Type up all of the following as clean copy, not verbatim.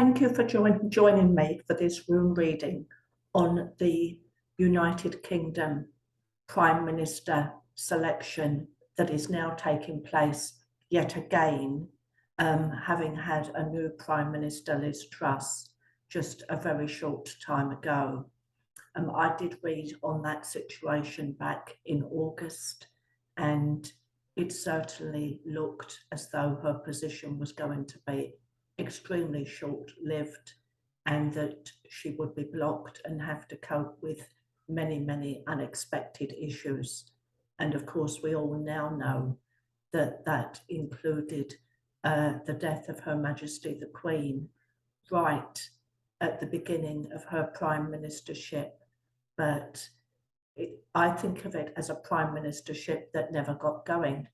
Thank you for joining me for this room reading on the United Kingdom Prime Minister selection that is now taking place yet again, having had a new Prime Minister, Liz Truss, just a very short time ago. I did read on that situation back in August, and it certainly looked as though her position was going to be extremely short-lived and that she would be blocked and have to cope with many unexpected issues. And of course, we all now know that that included the death of Her Majesty the Queen right at the beginning of her prime ministership. But I think of it as a prime ministership that never got going.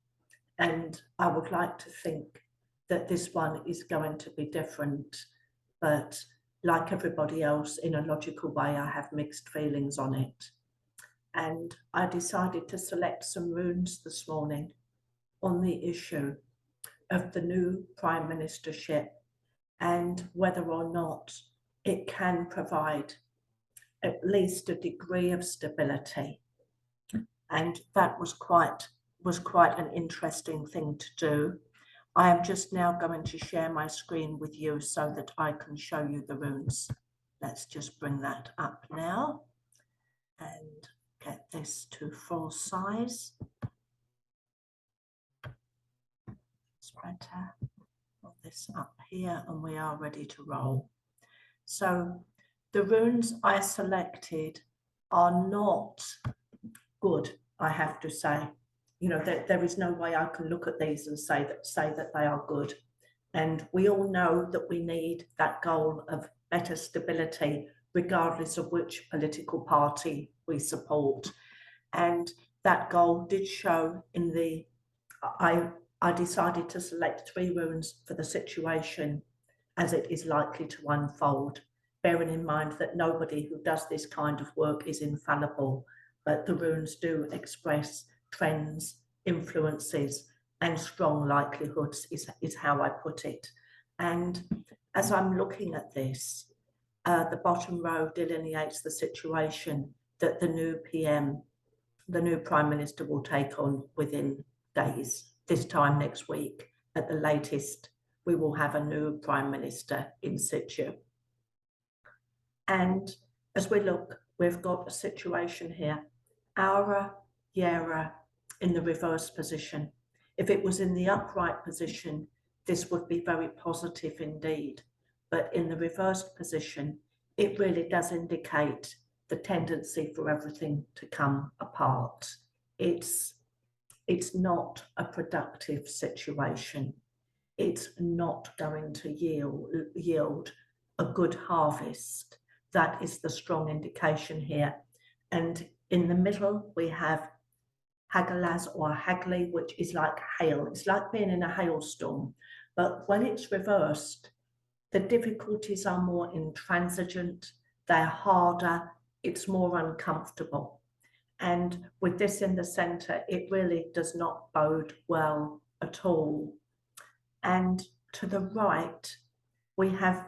And I would like to think that this one is going to be different, but like everybody else, in a logical way, I have mixed feelings on it. And I decided to select some runes this morning on the issue of the new prime ministership and whether or not it can provide at least a degree of stability. And that was quite an interesting thing to do. I am just now going to share my screen with you so that I can show you the runes. Let's just bring that up now and get this to full size. Spreader, put this up here and we are ready to roll. So the runes I selected are not good, I have to say. You know, there is no way I can look at these and say that they are good. And we all know that we need that goal of better stability, regardless of which political party we support. And that goal did show in the, I decided to select 3 runes for the situation as it is likely to unfold, bearing in mind that nobody who does this kind of work is infallible, but the runes do express trends, influences, and strong likelihoods is how I put it. And as I'm looking at this, the bottom row delineates the situation that the new PM, the new Prime Minister, will take on within days. This time next week, at the latest, we will have a new Prime Minister in situ. And as we look, we've got a situation here, Aura, Yera, in the reverse position. If it was in the upright position, this would be very positive indeed. But in the reversed position, it really does indicate the tendency for everything to come apart. It's not a productive situation. It's not going to yield a good harvest. That is the strong indication here. And in the middle, we have Hagalaz or Hagley, which is like hail. It's like being in a hailstorm. But when it's reversed, the difficulties are more intransigent, they're harder, it's more uncomfortable. And with this in the center, it really does not bode well at all. And to the right, we have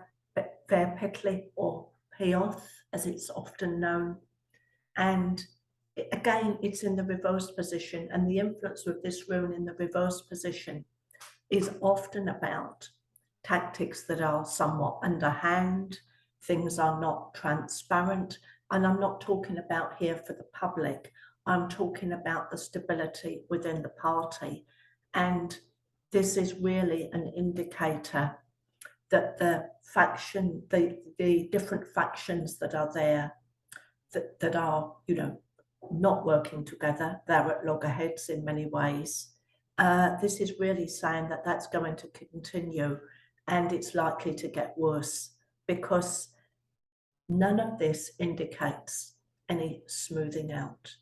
Verpetli or Peoth, as it's often known. And again, it's in the reverse position, and the influence of this rune in the reverse position is often about tactics that are somewhat underhand, things are not transparent, and I'm not talking about here for the public, I'm talking about the stability within the party. And this is really an indicator that the faction, the different factions that are there, that are, you know, not working together, they're at loggerheads in many ways. This is really saying that that's going to continue, and it's likely to get worse, because none of this indicates any smoothing out.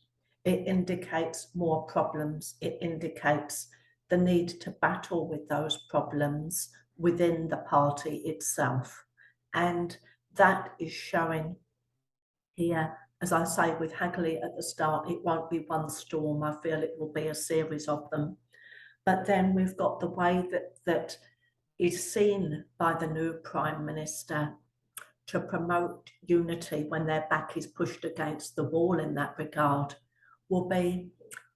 It indicates more problems. It indicates the need to battle with those problems within the party itself. And that is showing here. As I say, with Hagley at the start, it won't be one storm. I feel it will be a series of them. But then we've got the way that is seen by the new Prime Minister to promote unity when their back is pushed against the wall in that regard will be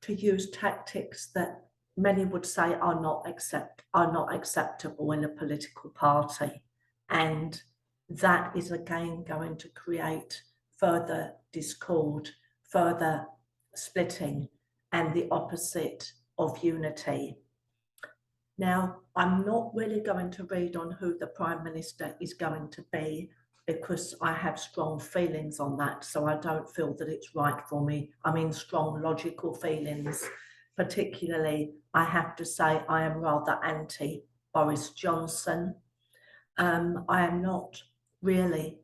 to use tactics that many would say are not acceptable in a political party. And that is again going to create further discord, further splitting, and the opposite of unity. Now, I'm not really going to read on who the Prime Minister is going to be because I have strong feelings on that, so I don't feel that it's right for me. I mean, strong logical feelings. Particularly, I have to say I am rather anti Boris Johnson. I am not really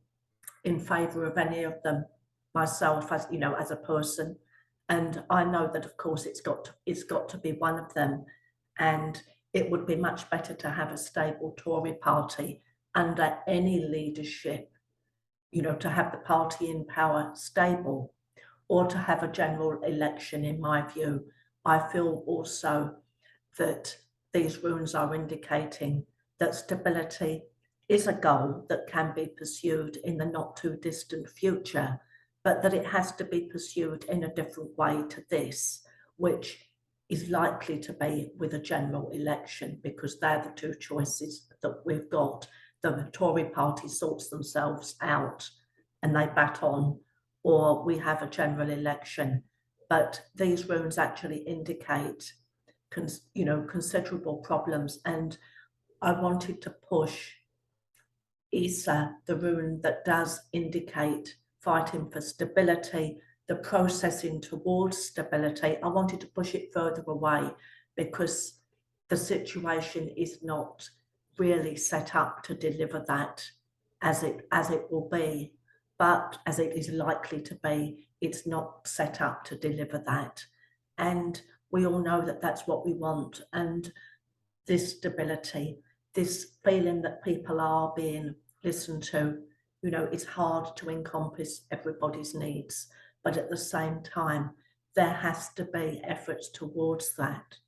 in favour of any of them myself, as you know, as a person, and I know that of course it's got to be one of them, and it would be much better to have a stable Tory party under any leadership, you know, to have the party in power stable, or to have a general election, in my view. I feel also that these runes are indicating that stability is a goal that can be pursued in the not too distant future, but that it has to be pursued in a different way to this, which is likely to be with a general election, because they're the two choices that we've got. The Tory party sorts themselves out and they bat on, or we have a general election. But these runes actually indicate considerable problems, and I wanted to push Isa, the rune that does indicate fighting for stability, the processing towards stability. I wanted to push it further away because the situation is not really set up to deliver that as it will be, but as it is likely to be, it's not set up to deliver that. And we all know that that's what we want. And this stability, this feeling that people are being listened to, you know, it's hard to encompass everybody's needs, but at the same time, there has to be efforts towards that.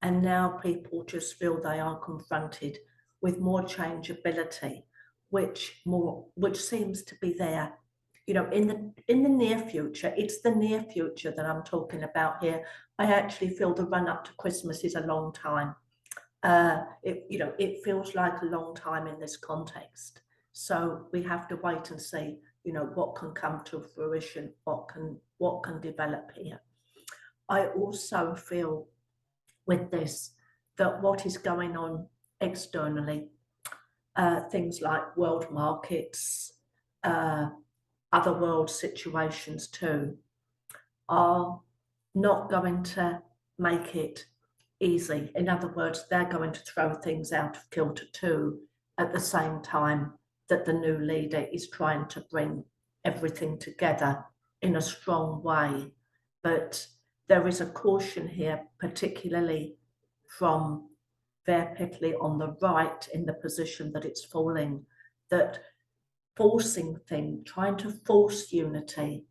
And now people just feel they are confronted with more changeability, which seems to be there, you know, in the near future. It's the near future that I'm talking about here. I actually feel the run up to Christmas is a long time. It feels like a long time in this context. So we have to wait and see, you know, what can come to fruition, what can develop here. I also feel with this that what is going on externally, things like world markets, other world situations too, are not going to make it easy. In other words, they're going to throw things out of kilter too, at the same time that the new leader is trying to bring everything together in a strong way. But there is a caution here, particularly from Verpitli on the right in the position that it's falling, that trying to force unity,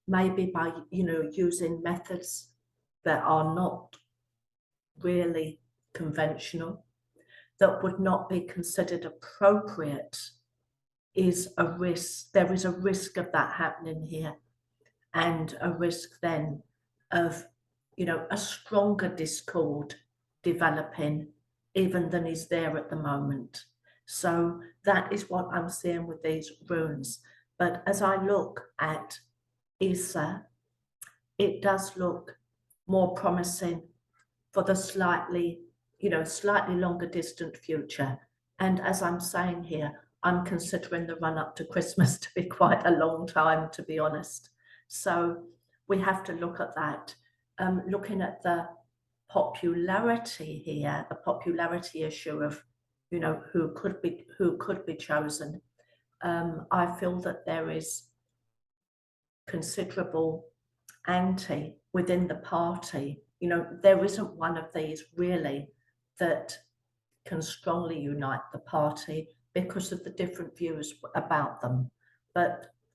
maybe by, you know, using methods that are not really conventional, that would not be considered appropriate, is a risk. There is a risk of that happening here, and a risk then of, you know, a stronger discord developing even than is there at the moment. So that is what I'm seeing with these runes. But as I look at Isa, it does look more promising for the slightly longer distant future. And as I'm saying here, I'm considering the run up to Christmas to be quite a long time, to be honest. So we have to look at that. Looking at the popularity here, the popularity issue of, you know, who could be chosen. I feel that there is considerable anti within the party. You know, there isn't one of these really that can strongly unite the party because of the different views about them.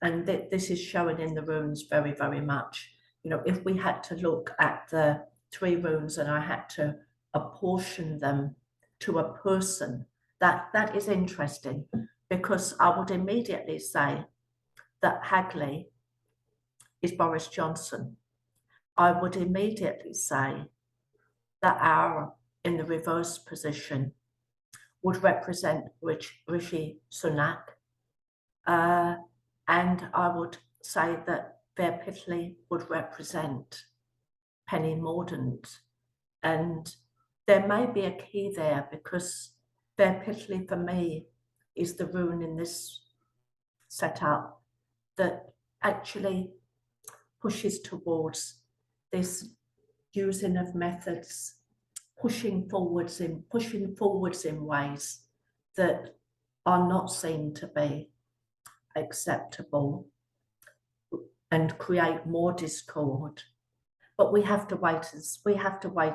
And this is showing in the runes very, very much. You know, if we had to look at the 3 runes and I had to apportion them to a person, that is interesting, because I would immediately say that Hagley is Boris Johnson. I would immediately say that our in the reverse position would represent Rishi Sunak. And I would say that Verpithley would represent Penny Mordaunt. And there may be a key there, because Verpithley for me is the rune in this setup that actually pushes towards this using of methods, pushing forwards in ways that are not seen to be acceptable and create more discord. But we have to wait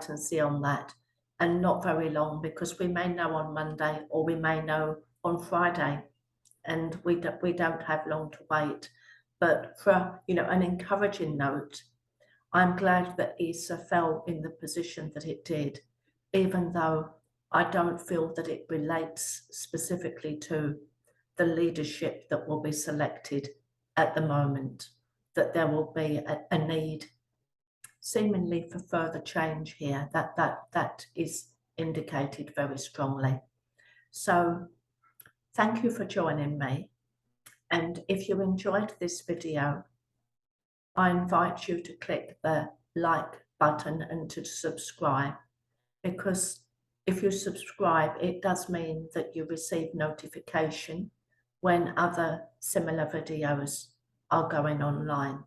and see on that, and not very long, because we may know on Monday or we may know on Friday, and we don't have long to wait. But for an encouraging note, I'm glad that ESA fell in the position that it did, even though I don't feel that it relates specifically to the leadership that will be selected at the moment, that there will be a need seemingly for further change here. That is indicated very strongly. So thank you for joining me. And if you enjoyed this video, I invite you to click the like button and to subscribe, because if you subscribe, it does mean that you receive notification when other similar videos are going online.